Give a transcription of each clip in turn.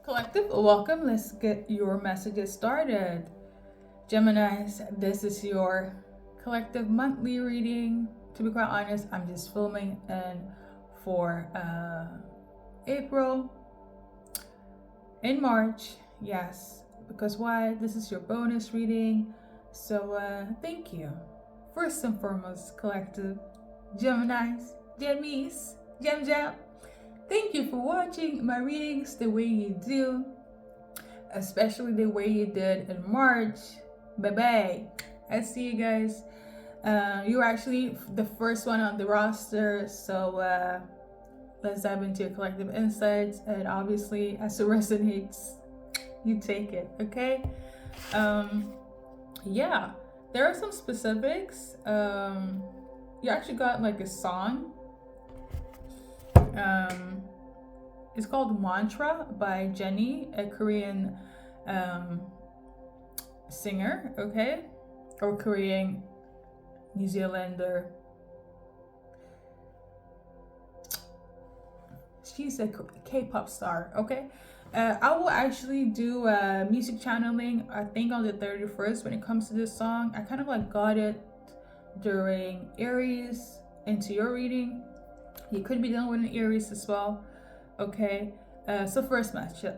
Collective, welcome. Let's get your messages started. Geminis, this is your collective monthly reading. To be quite honest, I'm just filming and for April. In March, yes, because why? This is your bonus reading. So thank you. First and foremost, collective, Geminis, Gemis, Gem Gem. Thank you for watching my readings the way you do, especially the way you did in March. Bye bye. I see you guys. You were actually the first one on the roster, so let's dive into your collective insights. And obviously, as it resonates, you take it, okay? Yeah, there are some specifics. You actually got like a song. It's called Mantra by Jenny, a Korean singer, okay? Or Korean New Zealander. She's a K-pop star, okay? I will actually do music channeling, I think on the 31st when it comes to this song. I kind of like got it during Aries into your reading. You could be dealing with an Aries as well, okay? So first message,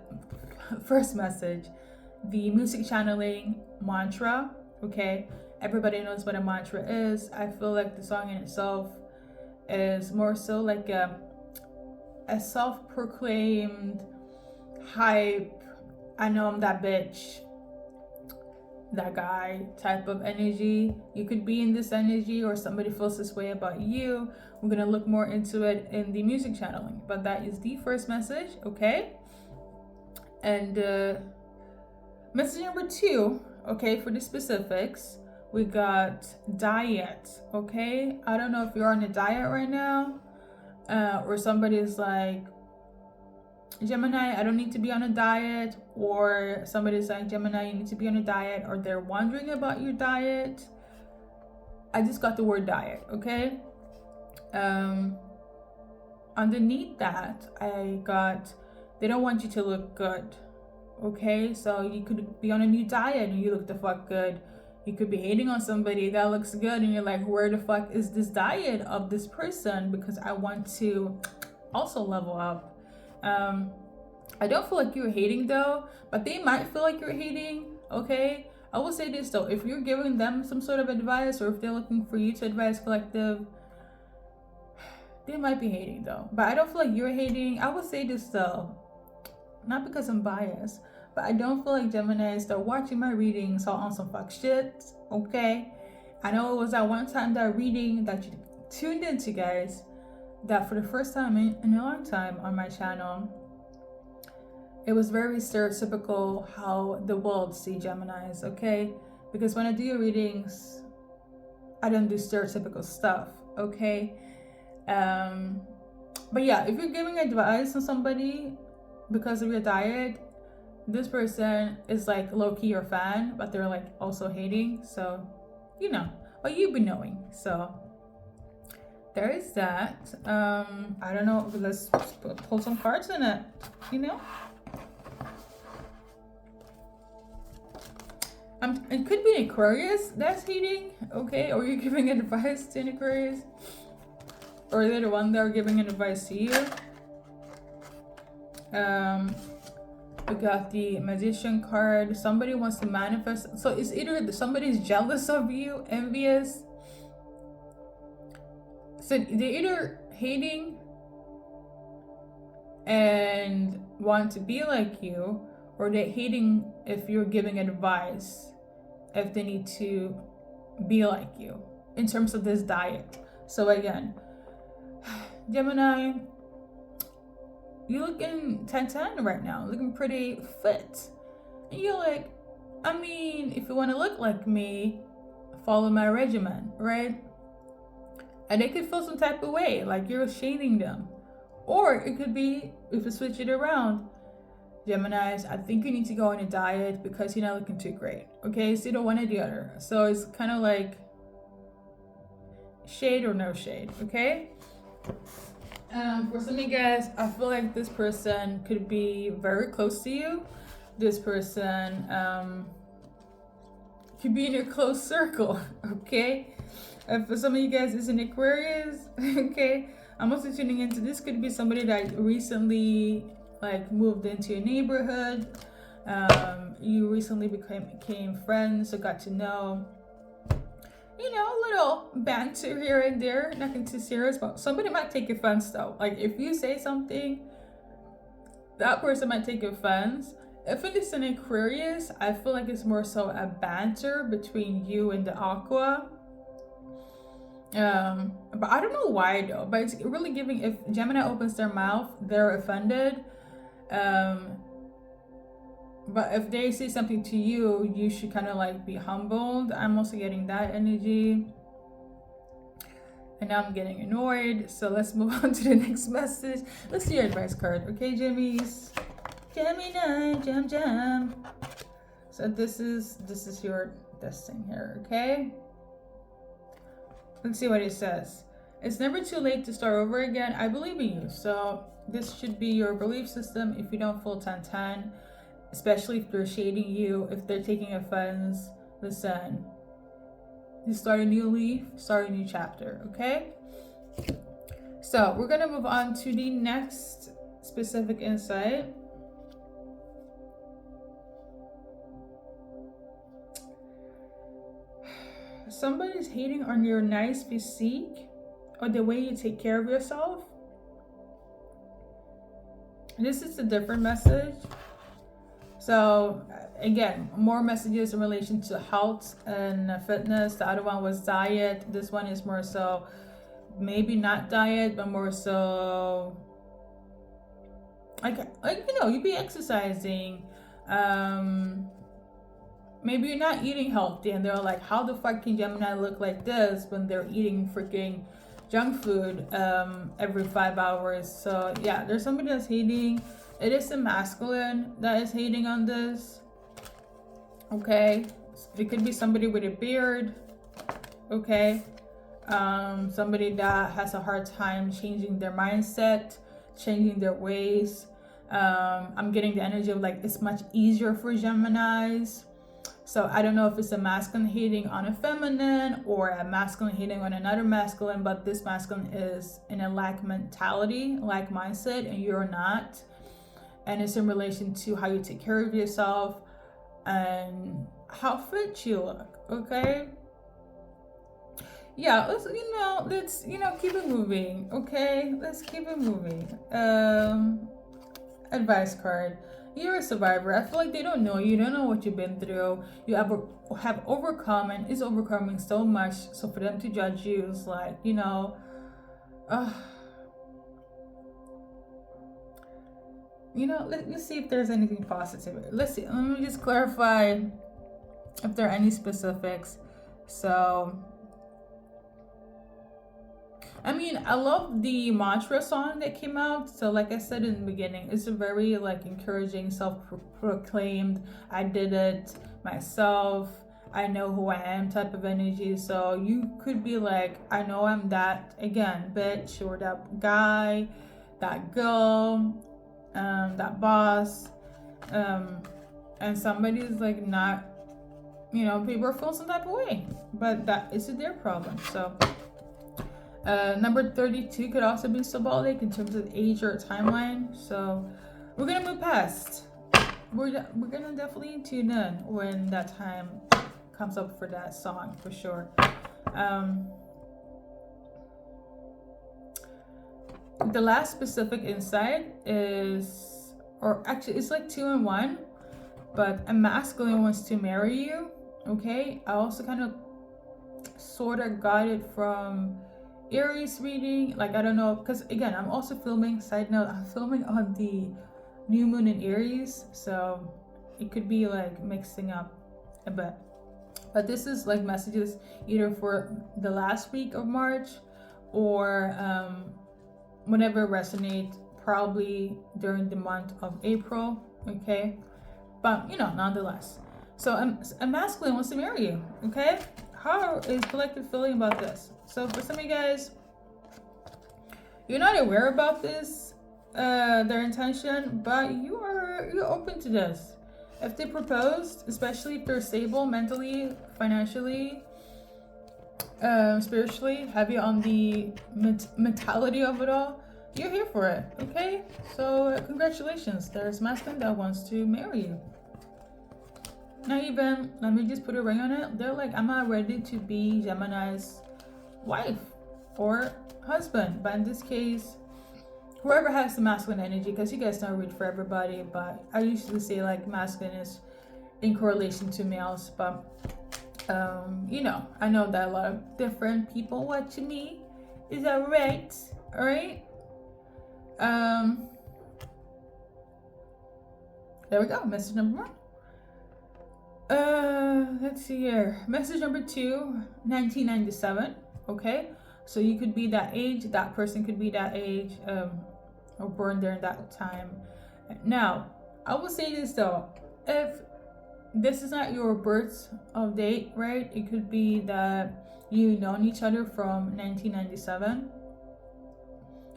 the music channeling mantra, okay? Everybody knows what a mantra is. I feel like the song in itself is more so like a self-proclaimed hype, I know I'm that bitch, that guy type of energy. You could be in this energy or somebody feels this way about you. We're gonna look more into it in the music channeling, but that is the first message, okay? And message number 2, okay, for the specifics, we got diet, okay? I don't know if you're on a diet right now, or somebody's like, Gemini, I don't need to be on a diet, or somebody's like, Gemini, you need to be on a diet, or they're wondering about your diet. I just got the word diet, okay? Underneath that, I got, they don't want you to look good, okay? So you could be on a new diet and you look the fuck good. You could be hating on somebody that looks good and you're like, where the fuck is this diet of this person? Because I want to also level up. I don't feel like you're hating though, but they might feel like you're hating, okay? I will say this though, if you're giving them some sort of advice or if they're looking for you to advise collective, they might be hating though. But I don't feel like you're hating. I will say this though, not because I'm biased, but I don't feel like Geminis that are watching my readings are on some fuck shit, okay? I know it was that one time that reading that you tuned into, guys, that for the first time in a long time on my channel, it was very stereotypical how the world see Geminis, okay? Because when I do your readings, I don't do stereotypical stuff, okay? But yeah, if you're giving advice on somebody because of your diet, this person is like low-key your fan, but they're like also hating, so you know, or you've been knowing, so there is that. I don't know, let's pull some cards in it, you know? It could be an Aquarius that's hating, okay? Or you're giving advice to an Aquarius. Or they're the one that are giving advice to you. We got the Magician card. Somebody wants to manifest. So it's either somebody's jealous of you, envious. So they're either hating and want to be like you, or they're hating if you're giving advice, if they need to be like you in terms of this diet. So again, Gemini, you're looking 10-10 right now, looking pretty fit. And you're like, I mean, if you want to look like me, follow my regimen, right? And they could feel some type of way, like you're shading them. Or it could be, if you switch it around, Geminis, I think you need to go on a diet because you're not looking too great. Okay, so you don't one or the other. So it's kind of like shade or no shade, okay? For some of you guys, I feel like this person could be very close to you. This person could be in your close circle, okay? For some of you guys, it's an Aquarius, okay? I'm also tuning into this could be somebody that recently like moved into your neighborhood. You recently became friends or got to know. You know, a little banter here and there, nothing too serious, but somebody might take offense though. Like if you say something, that person might take offense. If it is an Aquarius, I feel like it's more so a banter between you and the Aqua. But I don't know why though. But it's really giving, if Gemini opens their mouth, they're offended. But if they say something to you, you should kind of like be humbled. I'm also getting that energy. And now I'm getting annoyed. So let's move on to the next message. Let's see your advice card. Okay, Jimmys. Gemini, jam. So this is your thing here, okay? Let's see what it says. It's never too late to start over again. I believe in you. So this should be your belief system if you don't feel 10-10. Especially if they're shading you, if they're taking offense. Listen, you start a new leaf, start a new chapter, okay? So we're gonna move on to the next specific insight. Somebody's hating on your nice physique or the way you take care of yourself. This is a different message. So again, more messages in relation to health and fitness. The other one was diet. This one is more so maybe not diet, but more so like you know, you be exercising. Maybe you're not eating healthy and they're like, how the fuck can Gemini look like this when they're eating freaking junk food every 5 hours? So yeah, there's somebody that's hating. It is a masculine that is hating on this. Okay. It could be somebody with a beard. Okay. Somebody that has a hard time changing their mindset, changing their ways. I'm getting the energy of like it's much easier for Geminis. So I don't know if it's a masculine hating on a feminine or a masculine hating on another masculine, but this masculine is in a lack mentality, lack mindset, and you're not. And it's in relation to how you take care of yourself and how fit you look, okay? Yeah, let's keep it moving, okay? Let's keep it moving. Advice card. You're a survivor. I feel like they don't know you. Don't know what you've been through. You have overcome and is overcoming so much. So for them to judge you is like, you know, let's see if there's anything positive. Let's see. Let me just clarify if there are any specifics. So, I mean, I love the mantra song that came out. So like I said in the beginning, it's a very like encouraging, self-proclaimed, I did it myself, I know who I am type of energy. So you could be like, I know I'm that, again, bitch, or that guy, that girl, that boss, and somebody's like not, people are feeling some type of way, but that is their problem. So number 32 could also be symbolic in terms of age or timeline. So we're gonna move past. We're gonna definitely tune in when that time comes up for that song for sure. The last specific insight is, or actually it's like 2 in 1, but a masculine wants to marry you. Okay, I also kind of sort of got it from Aries reading. Like, I don't know, because again, I'm also filming, side note, I'm filming on the new moon in Aries, so it could be like mixing up a bit. But this is like messages either for the last week of March or whenever resonate, probably during the month of April. Okay, but nonetheless. So a masculine wants to marry you. Okay, how is collective feeling about this? So for some of you guys, you're not aware about this, their intention, but you're open to this. If they proposed, especially if they're stable mentally, financially, spiritually, heavy on the mentality of it all, you're here for it. Okay, so congratulations, there's masculine that wants to marry you. Not even, let me just put a ring on it, they're like, I'm not ready to be Gemini's wife or husband. But in this case, whoever has the masculine energy, because you guys don't read for everybody, but I usually say like masculine is in correlation to males. But you know, I know that a lot of different people watching me. Is that right? All right. There we go. Message number 1. Let's see here. Message number 2, 1997. Okay, so you could be that age, that person could be that age, or born during that time. Now, I will say this though, if this is not your birth of date, right? It could be that you've known each other from 1997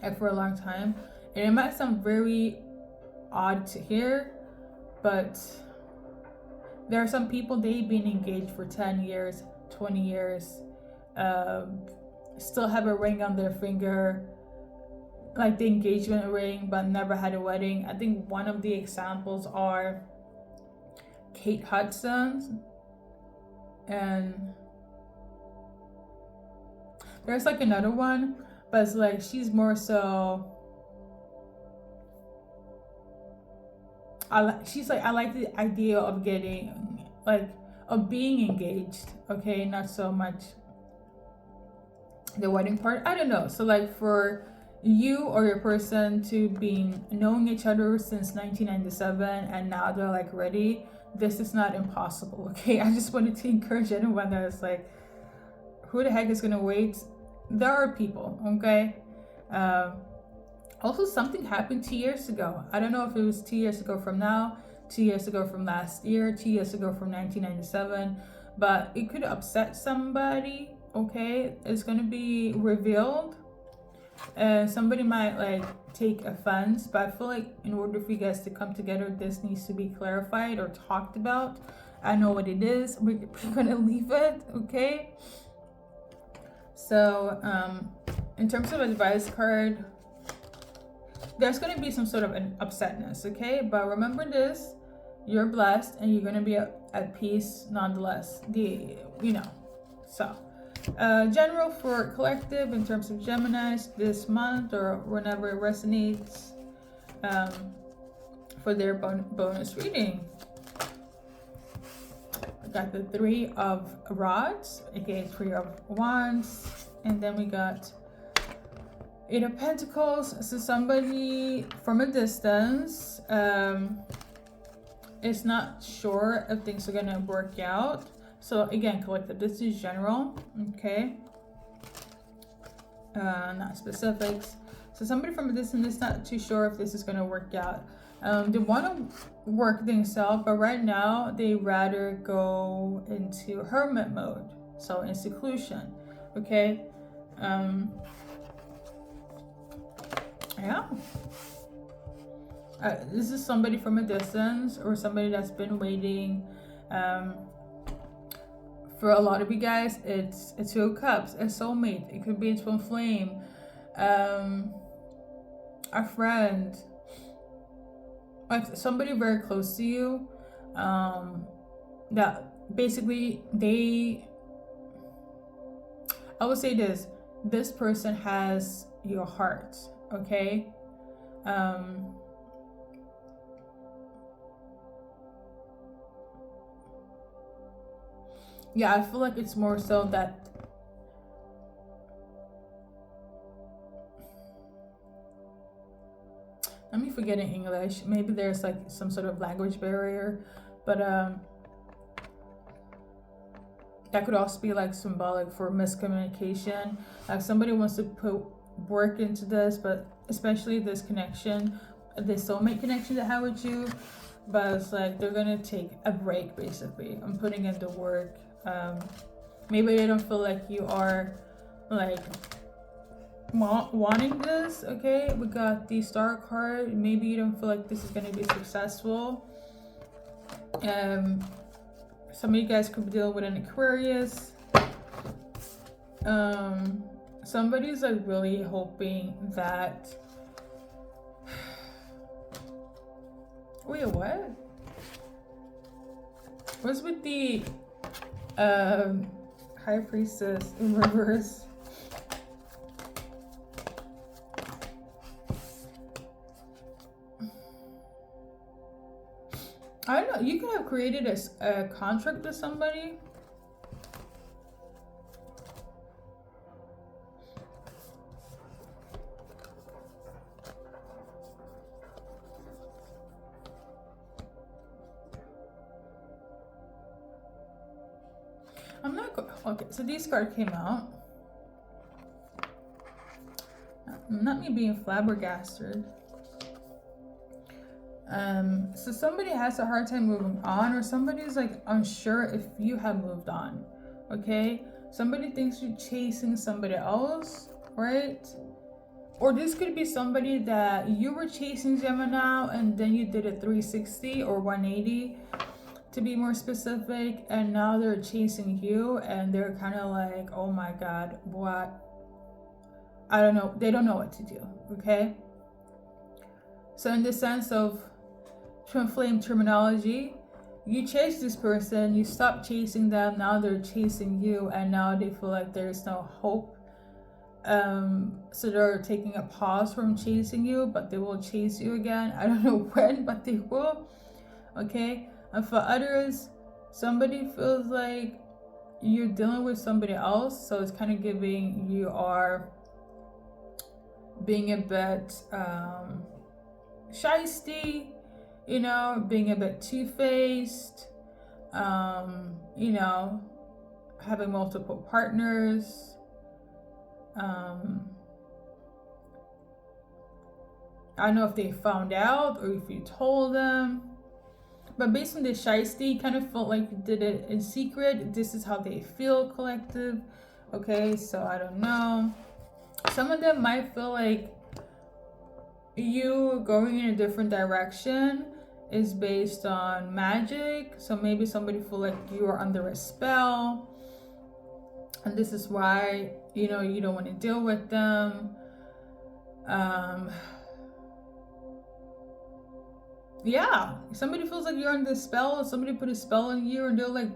and for a long time. And it might sound very odd to hear, but there are some people, they've been engaged for 10 years, 20 years, still have a ring on their finger, like the engagement ring, but never had a wedding. I think one of the examples are Kate Hudson, and there's like another one, but it's like she's more so, I like the idea of getting, like, of being engaged, okay, not so much the wedding part. I don't know. So like for you or your person to be knowing each other since 1997 and now they're like ready, this is not impossible, okay? I just wanted to encourage anyone that is like, who the heck is gonna wait? There are people, okay? Also, something happened 2 years ago. I don't know if it was 2 years ago from now, 2 years ago from last year, 2 years ago from 1997, but it could upset somebody, okay? It's gonna be revealed. Somebody might like take offense, but I feel like in order for you guys to come together, this needs to be clarified or talked about. I know what it is. We're gonna leave it, okay? So, in terms of advice card, there's going to be some sort of an upsetness, okay? But remember this, you're blessed and you're going to be at peace nonetheless. So general for collective in terms of Geminis this month or whenever it resonates, for their bonus reading. I got the 3 of Rods, aka 3 of Wands, and then we got 8 of Pentacles. So somebody from a distance is not sure if things are gonna work out. So again, collective, this is general, okay? Not specifics. So somebody from a distance is not too sure if this is gonna work out. They want to work things out, but right now they rather go into hermit mode, so in seclusion, okay? Yeah. This is somebody from a distance or somebody that's been waiting. For a lot of you guys, it's 2 of Cups, a soulmate. It could be a twin flame, a friend, like somebody very close to you, that basically I would say this person has your heart, okay? Yeah, I feel like it's more so that let me forget in English. Maybe there's like some sort of language barrier, but that could also be like symbolic for miscommunication. Like somebody wants to put work into this, but especially this connection, this soulmate connection they have with you, but it's like they're gonna take a break basically. I'm putting in the work. Maybe they don't feel like you are like wanting this. Okay, we got the star card. Maybe you don't feel like this is going to be successful. Some of you guys could be dealing with an Aquarius. Somebody's like really hoping that. Wait, what? What's with the High Priestess in reverse? I don't know. You could have created a contract with somebody. I'm not okay. So these cards came out. Not me being flabbergasted. So somebody has a hard time moving on, or somebody's like unsure if you have moved on. Okay, somebody thinks you're chasing somebody else, right? Or this could be somebody that you were chasing, Gemini, and then you did a 360 or 180 to be more specific, and now they're chasing you and they're kind of like, oh my god, what? I don't know. They don't know what to do. Okay, so in the sense of twin flame terminology, you chase this person, you stop chasing them, now they're chasing you, and now they feel like there's no hope. So they're taking a pause from chasing you, but they will chase you again. I don't know when, but they will. Okay, and for others, somebody feels like you're dealing with somebody else, so it's kind of giving you are being a bit shysty, you know, being a bit two-faced, you know, having multiple partners. I don't know if they found out or if you told them, but based on the shysty, kind of felt like you did it in secret. This is how they feel, collective. Okay, so I don't know. Some of them might feel like you going in a different direction is based on magic. So maybe somebody feel like you are under a spell, and this is why, you know, you don't want to deal with them. Yeah, somebody feels like you're under a spell, or somebody put a spell on you, and they're like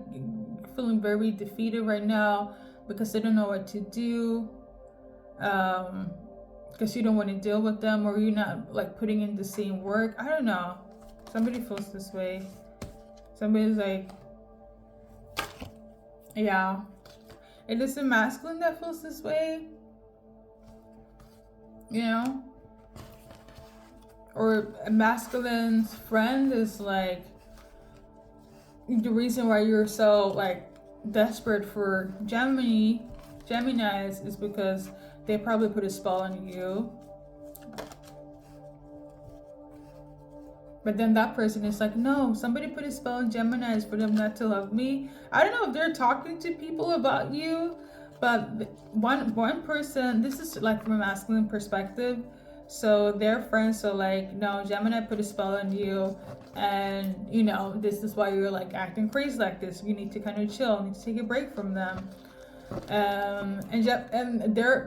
feeling very defeated right now because they don't know what to do. Because you don't want to deal with them, or you're not like putting in the same work. I don't know. Somebody feels this way. Somebody's like, yeah. It is a masculine that feels this way, you know? Or a masculine's friend is like, the reason why you're so like desperate for Geminis is because they probably put a spell on you. But then that person is like, no, somebody put a spell on Geminis for them not to love me. I don't know if they're talking to people about you, but one person, this is like from a masculine perspective. So their friends are like, no, Gemini put a spell on you, and you know, this is why you're like acting crazy like this. You need to kind of chill, you need to take a break from them. And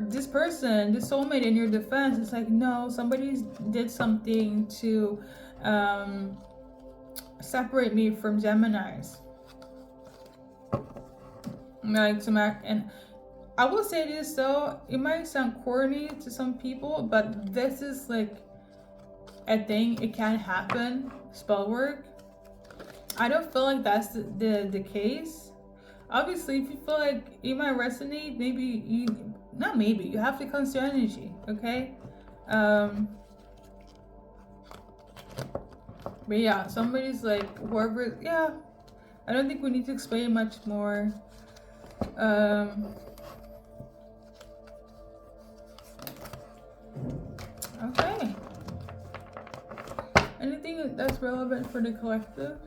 this person, this soulmate in your defense, is like, no, somebody did something to separate me from Geminis. Like and I will say this though, it might sound corny to some people, but this is like a thing. It can happen. Spell work. I don't feel like that's the case. Obviously, if you feel like it might resonate, maybe you have to cleanse your energy, okay? But yeah, somebody's like, whoever, yeah, I don't think we need to explain much more. Okay. Anything that's relevant for the collective?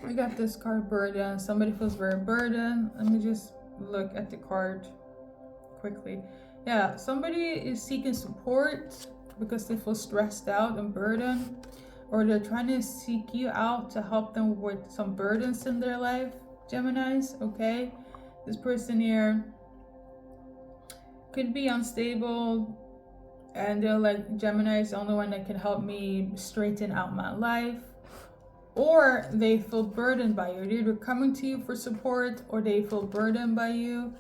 We got this card, burden. Somebody feels very burdened. Let me just look at the card quickly. Yeah, somebody is seeking support because they feel stressed out and burdened, or they're trying to seek you out to help them with some burdens in their life, Geminis, okay? This person here could be unstable, and they're like, Gemini is the only one that can help me straighten out my life. Or they feel burdened by you. They're either coming to you for support, or they feel burdened by you.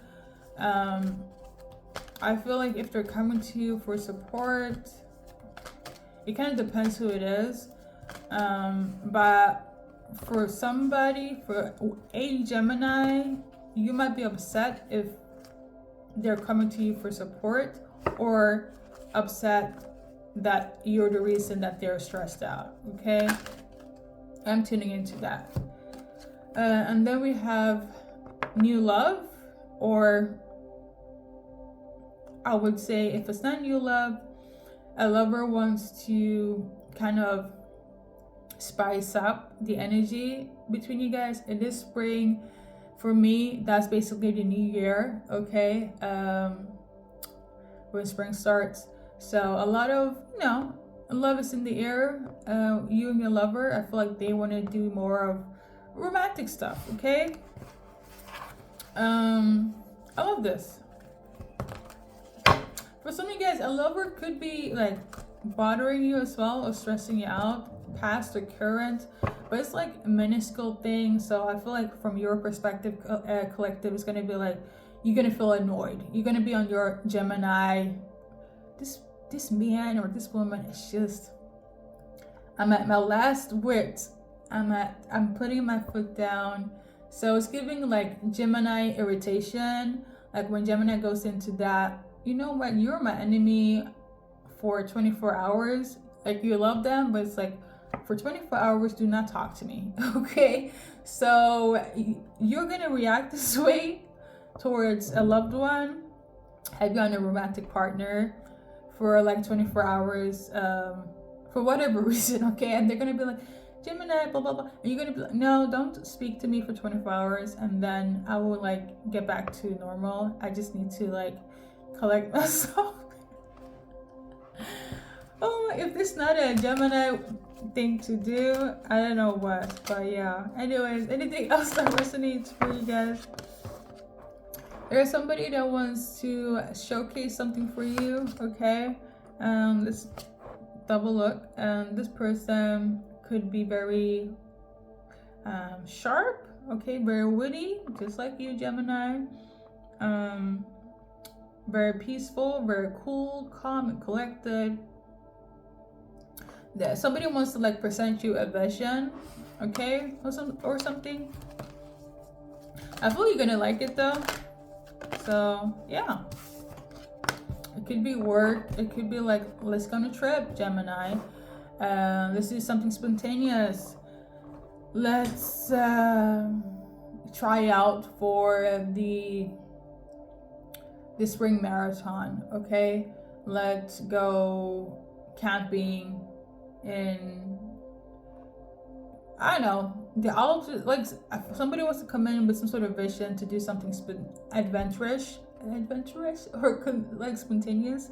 I feel like if they're coming to you for support, it kind of depends who it is. But for somebody, for a Gemini, you might be upset if they're coming to you for support, or upset that you're the reason that they're stressed out, okay? I'm tuning into that. And then we have new love, or I would say if it's not new love, a lover wants to kind of spice up the energy between you guys. In this spring, for me, that's basically the new year, okay? When spring starts. So a lot of, love is in the air. You and your lover, I feel like they want to do more of romantic stuff, okay? I love this. For some of you guys, a lover could be like bothering you as well, or stressing you out, past or current, but it's like a minuscule thing. So I feel like from your perspective, collective, is going to be like, you're going to feel annoyed. You're going to be on your Gemini. This man or this woman is just, I'm at my last wit. I'm putting my foot down. So it's giving like Gemini irritation. Like when Gemini goes into that, you know what, you're my enemy for 24 hours. Like you love them, but it's like, for 24 hours, do not talk to me, okay? So you're gonna react this way towards a loved one, have you on a romantic partner for like 24 hours, for whatever reason, okay? And they're gonna be like, Gemini, blah, blah, blah. And you're gonna be like, no, don't speak to me for 24 hours. And then I will like get back to normal. I just need to like collect myself. Oh, if this not a Gemini thing to do, I don't know what. But yeah, anyways, anything else that resonates for you guys? There's somebody that wants to showcase something for you, okay? Let's double look. This person could be very sharp, okay? Very witty, just like you, Gemini. Very peaceful, very cool, calm, and collected. That somebody wants to like present you a vision, okay, or something. I feel you're gonna like it though. So yeah, it could be work. It could be like, let's go on a trip, Gemini. Let's do something spontaneous. Let's try out for the spring marathon, okay? Let's go camping in, I don't know, the Alps. Like somebody wants to come in with some sort of vision to do something adventurous or like spontaneous.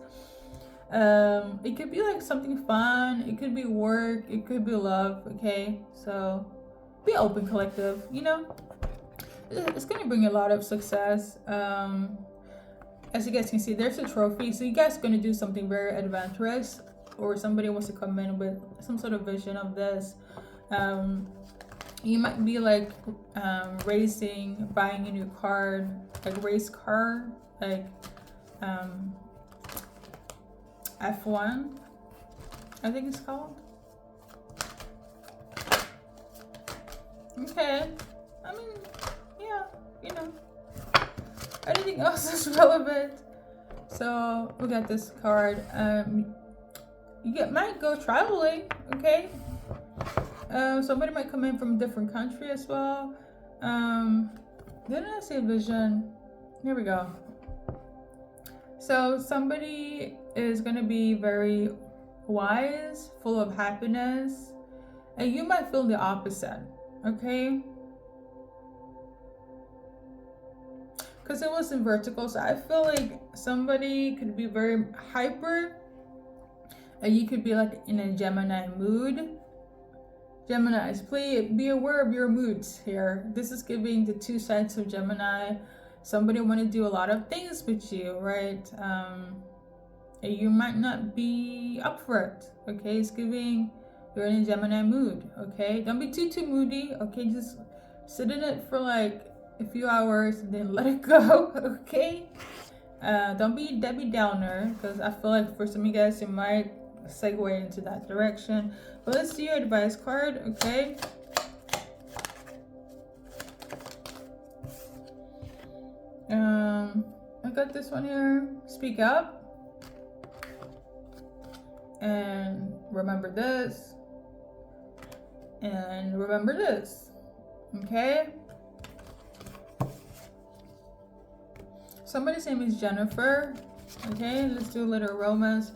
It could be like something fun, it could be work, it could be love, okay? So be open, collective, it's gonna bring a lot of success. As you guys can see, there's a trophy, so you guys are gonna do something very adventurous, or somebody wants to come in with some sort of vision of this. You might be like racing, buying a new car, like race car, like F1, I think it's called. Okay, I mean, yeah, anything else is relevant. So we got this card. You might go traveling, okay? Somebody might come in from a different country as well. Didn't I say vision? Here we go. So somebody is gonna be very wise, full of happiness, and you might feel the opposite. okay? Because it was in vertical, so I feel like somebody could be very hyper, and you could be like in a Gemini mood. Geminis, please be aware of your moods here. This is giving the two sides of Gemini. Somebody want to do a lot of things with you, right? And you might not be up for it, okay? It's giving you're in a Gemini mood, okay? Don't be too moody, okay? Just sit in it for like a few hours and then let it go, okay? Don't be Debbie Downer, because I feel like for some of you guys, you might segue into that direction. But let's do your advice card, okay? I got this one here. Speak up. And remember this. And remember this. Okay? Somebody's name is Jennifer. Okay, let's do a little romance.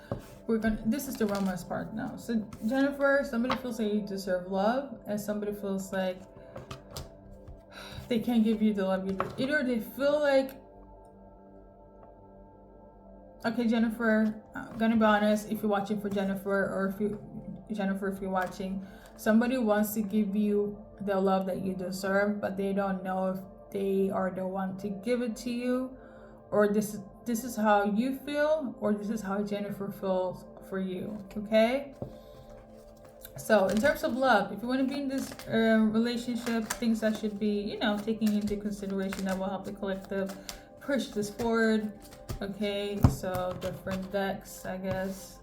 This is the romance part now. So Jennifer, somebody feels like you deserve love, and somebody feels like they can't give you the love you deserve. Either they feel like, okay, Jennifer, I'm gonna be honest, if you're watching for Jennifer, or if you're watching, somebody wants to give you the love that you deserve, but they don't know if they are the one to give it to you, or this is how you feel, or this is how Jennifer feels for you, okay? So in terms of love, if you want to be in this relationship, things that should be, taking into consideration that will help the collective push this forward, okay? So different decks, I guess.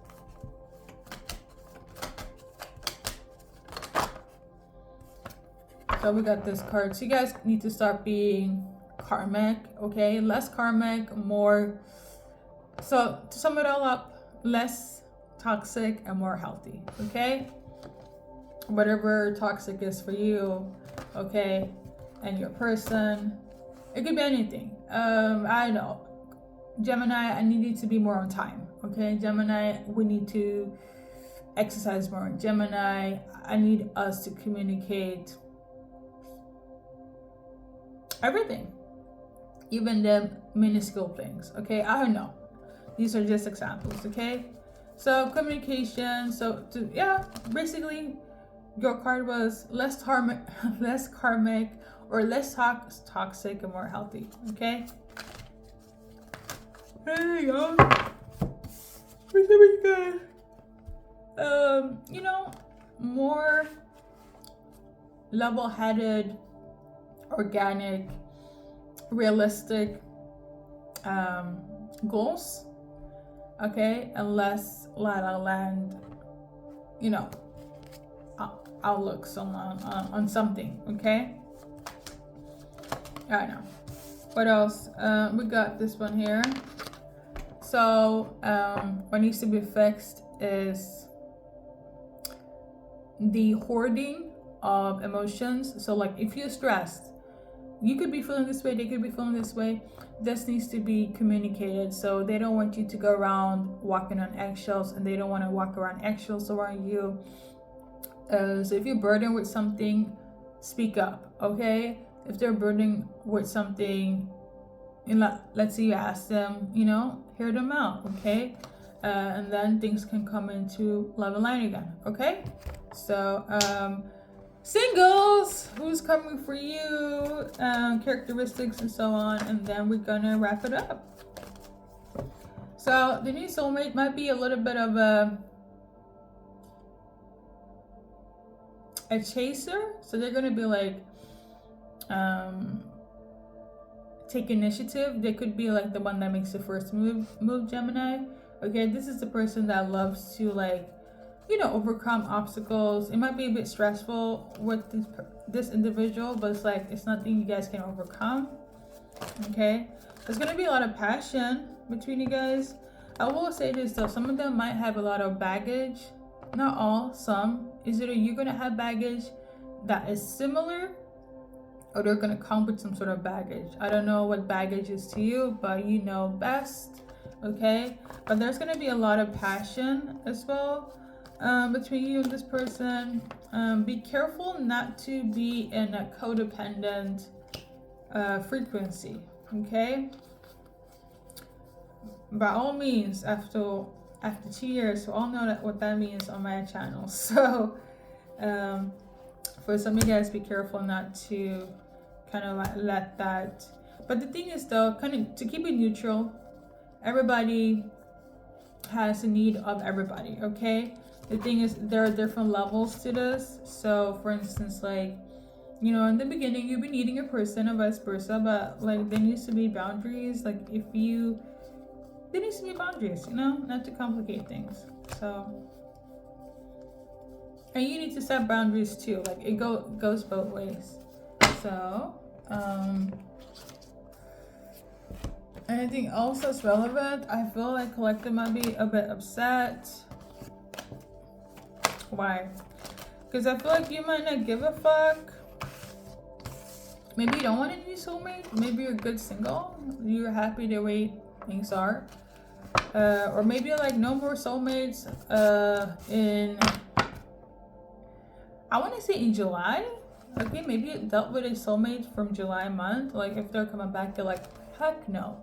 So we got this card. So you guys need to start being karmic, okay? Less karmic, more. So to sum it all up, less toxic and more healthy, okay? Whatever toxic is for you, okay? And your person, it could be anything. I know, Gemini, I need you to be more on time, okay? Gemini, we need to exercise more. Gemini, I need us to communicate everything, even the minuscule things, okay? I don't know, these are just examples, okay? So communication. So basically your card was less karmic or less toxic and more healthy, okay? There you go. More level-headed, organic, realistic goals, okay, and less La La Land, outlooks on something, okay? I know. What else? We got this one here. So what needs to be fixed is the hoarding of emotions. So like if you're stressed, you could be feeling this way, they could be feeling this way. This needs to be communicated. So they don't want you to go around walking on eggshells, and they don't want to walk around eggshells around you. So if you're burdened with something, speak up, okay? If they're burdened with something, let's say you ask them, hear them out, okay? And then things can come into level line again, okay? So singles, who's coming for you, characteristics and so on, and then we're gonna wrap it up. So the new soulmate might be a little bit of a chaser. So they're gonna be like take initiative. They could be like the one that makes the first move, Gemini, okay? This is the person that loves to overcome obstacles. It might be a bit stressful with this individual, but it's nothing you guys can overcome, okay? There's gonna be a lot of passion between you guys. I will say this though, some of them might have a lot of baggage. Not all, some. Is either you're gonna have baggage that is similar, or they're gonna come with some sort of baggage. I don't know what baggage is to you, but you know best, okay? But there's gonna be a lot of passion as well. between you and this person. Be careful not to be in a codependent frequency, okay? By all means, after 2 years, we all know what that means on my channel. So for some of you guys, be careful not to kind of like let that. But the thing is though, kind of to keep it neutral, everybody has a need of everybody, okay? The thing is, there are different levels to this. So for instance, like, you know, in the beginning you've been needing a person or vice versa, but like there needs to be boundaries. Like there needs to be boundaries, you know, not to complicate things. So, and you need to set boundaries too. Like it goes both ways. So anything else that's relevant? I feel like collective might be a bit upset. Why? Because I feel like you might not give a fuck. Maybe you don't want a new soulmate. Maybe you're good single. You're happy the way things are. Or maybe like no more soulmates in, I want to say in July. Okay, maybe you dealt with a soulmate from July month. Like if they're coming back, you're like, heck no.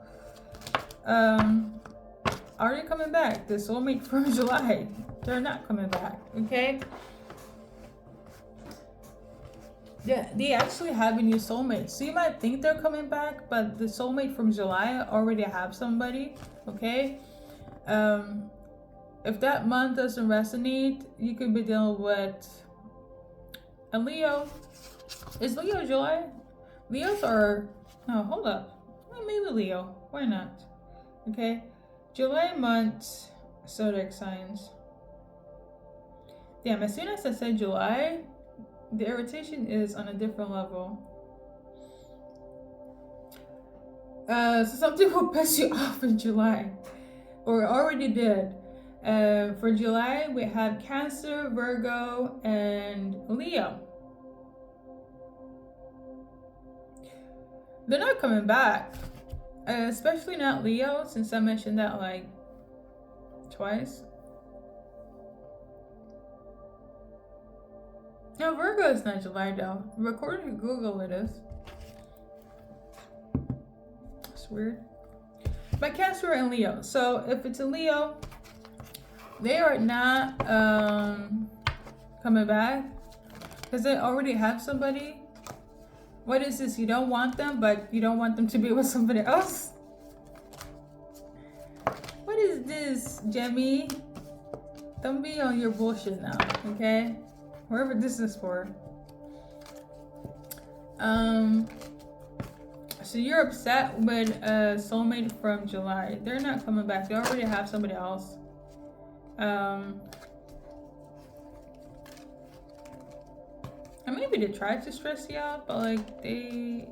Are they coming back? The soulmate from July, they're not coming back, okay? Yeah, they actually have a new soulmate. So you might think they're coming back, but the soulmate from July already have somebody, okay? If that month doesn't resonate, you could be dealing with a Leo. Is Leo July? Leos are, no, hold up. Well, maybe Leo, why not? Okay, July month, zodiac signs. Damn, as soon as I said July, the irritation is on a different level. So something will piss you off in July, or already did. For July, we have Cancer, Virgo, and Leo. They're not coming back, especially not Leo, since I mentioned that like twice. No, Virgo is not July though. According to Google, it is. It's weird. But Cancer and Leo. So if it's a Leo, they are not coming back because they already have somebody. What is this? You don't want them, but you don't want them to be with somebody else? What is this, Jemmy? Don't be on your bullshit now, okay? Whoever this is for. So you're upset with a soulmate from July. They're not coming back. They already have somebody else. And maybe they tried to stress you out, but like they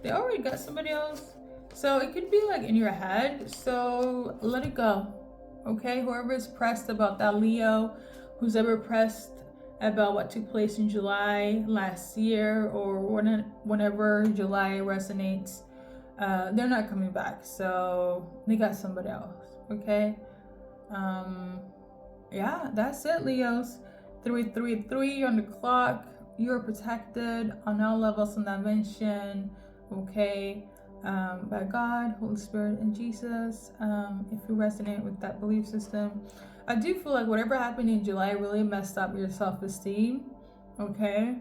already got somebody else. So it could be like in your head. So let it go. Okay? Whoever is pressed about that Leo, who's ever pressed about what took place in July last year or whenever July resonates, they're not coming back. So they got somebody else. Okay? Yeah, that's it, Leos. 333 on the clock. You're protected on all levels and dimension, okay, by God, Holy Spirit, and Jesus. If you resonate with that belief system, I do feel like whatever happened in July really messed up your self-esteem, okay?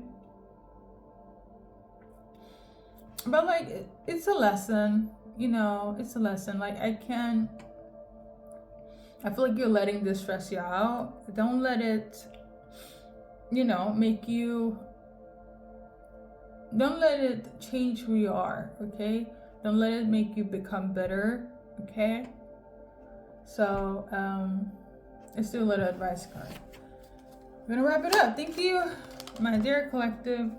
But like, it's a lesson, you know, it's a lesson. Like I feel like you're letting this stress you out. Don't let it, you know, don't let it change who you are, okay? Don't let it make you become bitter, okay? So, let's do a little advice card. I'm gonna wrap it up. Thank you, my dear collective.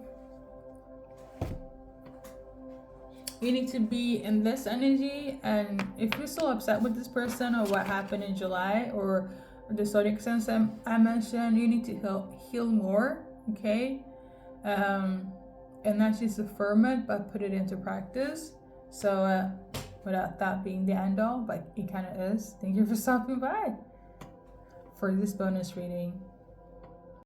You need to be in this energy, and if you're still upset with this person or what happened in July or the zodiac signs I mentioned, you need to heal more, okay? And not just affirm it, but put it into practice. So without that being the end all, but it kind of is. Thank you for stopping by. for this bonus reading.